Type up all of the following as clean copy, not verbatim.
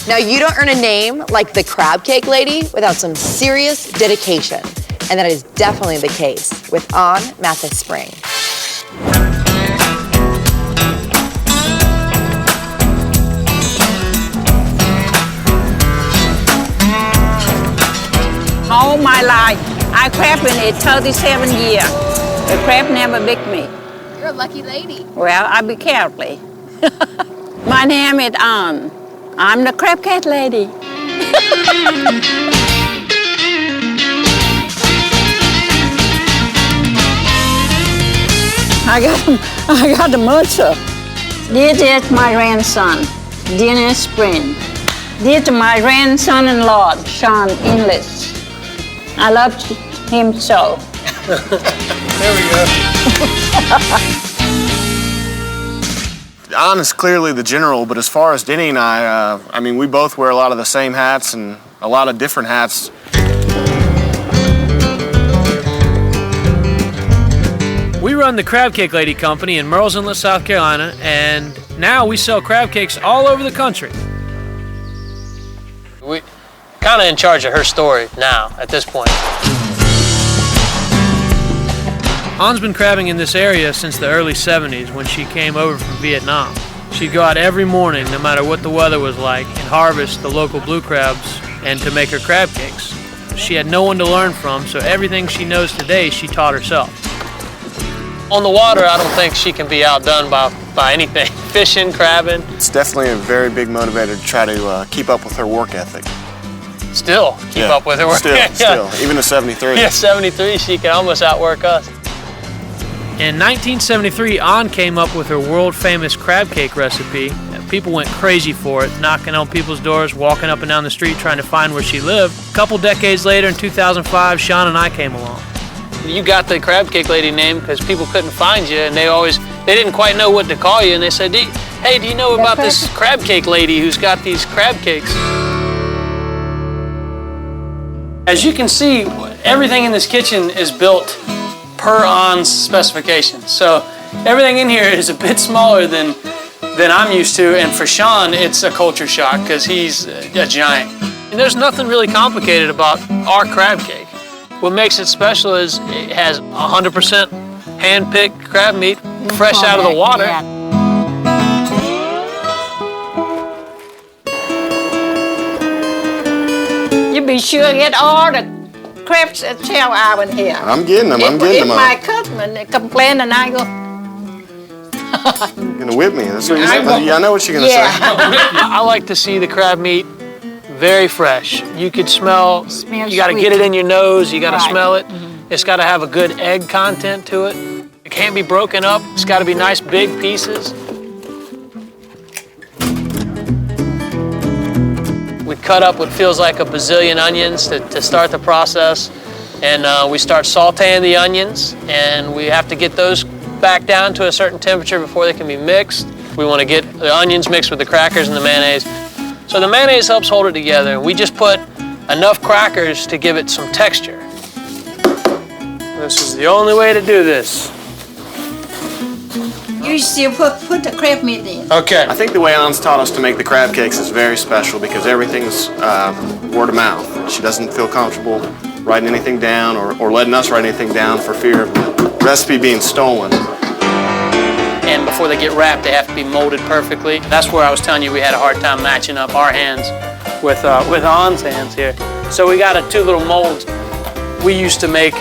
Now, you don't earn a name like the Crab Cake Lady without some serious dedication. And that is definitely the case with Ann Mathis Spring. All my life, I crab in it 37 years. The crab never bit me. You're a lucky lady. Well, I be careful. My name is Ann. I'm the crab cake lady. I got the mother. This is my grandson, Dennis Spring. This is my grandson-in-law, Sean Inlet. I love him so. There we go. Ann is clearly the general, but as far as Denny and I mean, we both wear a lot of the same hats and a lot of different hats. We run the Crab Cake Lady Company in Murrells, Inlet, South Carolina, and now we sell crab cakes all over the country. We kind of in charge of her story now, at this point. Ann's been crabbing in this area since the early 70s when she came over from Vietnam. She'd go out every morning, no matter what the weather was like, and harvest the local blue crabs and to make her crab cakes. She had no one to learn from, so everything she knows today, she taught herself. On the water, I don't think she can be outdone by anything. Fishing, crabbing. It's definitely a very big motivator to try to keep up with her work ethic. Still keep up with her work ethic. Still, even at 73. Yeah, 73, she can almost outwork us. In 1973, Ann came up with her world-famous crab cake recipe. People went crazy for it, knocking on people's doors, walking up and down the street trying to find where she lived. A couple decades later, in 2005, Sean and I came along. You got the Crab Cake Lady name because people couldn't find you, and they didn't quite know what to call you, and they said, hey, do you know about this Crab Cake Lady who's got these crab cakes? As you can see, everything in this kitchen is built per Ann's specifications. So everything in here is a bit smaller than I'm used to, and for Sean, it's a culture shock because he's a giant. And there's nothing really complicated about our crab cake. What makes it special is it has 100% hand-picked crab meat, fresh out of the water. Yeah. You be sure to get all the crab shell out in here. I'm getting them, If my customer complain, and I go, You're gonna whip me. That's what you said. Yeah, I know what you're gonna say. I like to see the crab meat very fresh. You could smell you gotta get it in your nose, you gotta smell it. It's gotta have a good egg content to it. It can't be broken up. It's gotta be nice big pieces. We cut up what feels like a bazillion onions to start the process. And we start sauteing the onions, and we have to get those back down to a certain temperature before they can be mixed. We want to get the onions mixed with the crackers and the mayonnaise. So the mayonnaise helps hold it together, and we just put enough crackers to give it some texture. This is the only way to do this. you still put the crab meat in. Okay. I think the way Ann's taught us to make the crab cakes is very special because everything's word of mouth. She doesn't feel comfortable writing anything down or letting us write anything down for fear of the recipe being stolen. And before they get wrapped, they have to be molded perfectly. That's where I was telling you we had a hard time matching up our hands with Ann's hands here. So we got two little molds. We used to make,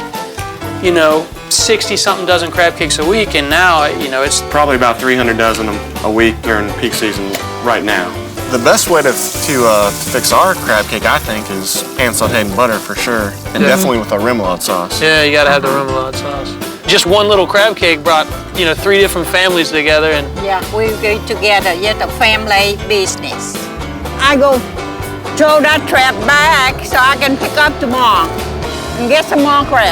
60-something dozen crab cakes a week, and now, it's Probably about 300 dozen a week during peak season right now. The best way to fix our crab cake, I think, is pan-sauteed in butter for sure, and definitely with our remoulade sauce. Yeah, you gotta have the remoulade sauce. Just one little crab cake brought, 3 different families together, and Yeah, we go together, it's a family business. I go throw that trap back so I can pick up tomorrow and get some more crab.